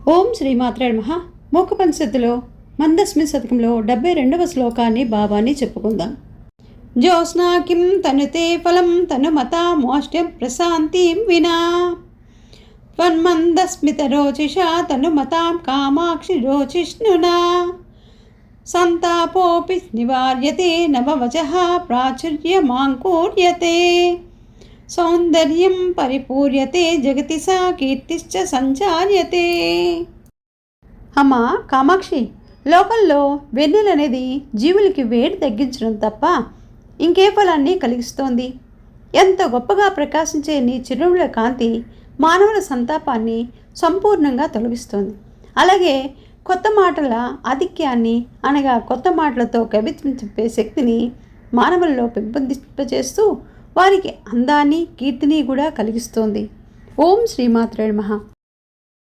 ఓం శ్రీమాత్రే నమః. మూకపనిషత్తులో మందస్మి శతకంలో 72వ శ్లోకాన్ని భావాన్ని చెప్పుకుందాం. జ్యోత్స్నా కిం తనుతే ఫలం తనుమతామోష్ట్యం ప్రశాంతిం వినా త్వన్మందస్మితరోచిషా తనుమతాం కామాక్షి రోచిష్ణునా సంతాపోపి నివార్యతే నవవచః ప్రాచుర్యమాంకూర్యతే సౌందర్యం పరిపూర్యతే జగతి సా కీర్తిశ్చ సంచార్యతే. అమ్మ కామాక్షి, లోకంలో వెన్నెలనేది జీవులకి వేడి తగ్గించడం తప్ప ఇంకే ఫలాన్ని కలిగిస్తోంది. ఎంత గొప్పగా ప్రకాశించే నీ చిరునవ్వుల కాంతి మానవుల సంతాపాన్ని సంపూర్ణంగా తొలగిస్తోంది. అలాగే కొత్త మాటల ఆధిక్యాన్ని అనగా కొత్త మాటలతో కవిత్వం చెప్పే శక్తిని మానవుల్లో పెంపొందింపజేస్తూ వారికి అందాన్ని కీర్తిని కూడా కలిగిస్తోంది. ఓం శ్రీమాత్రే నమః.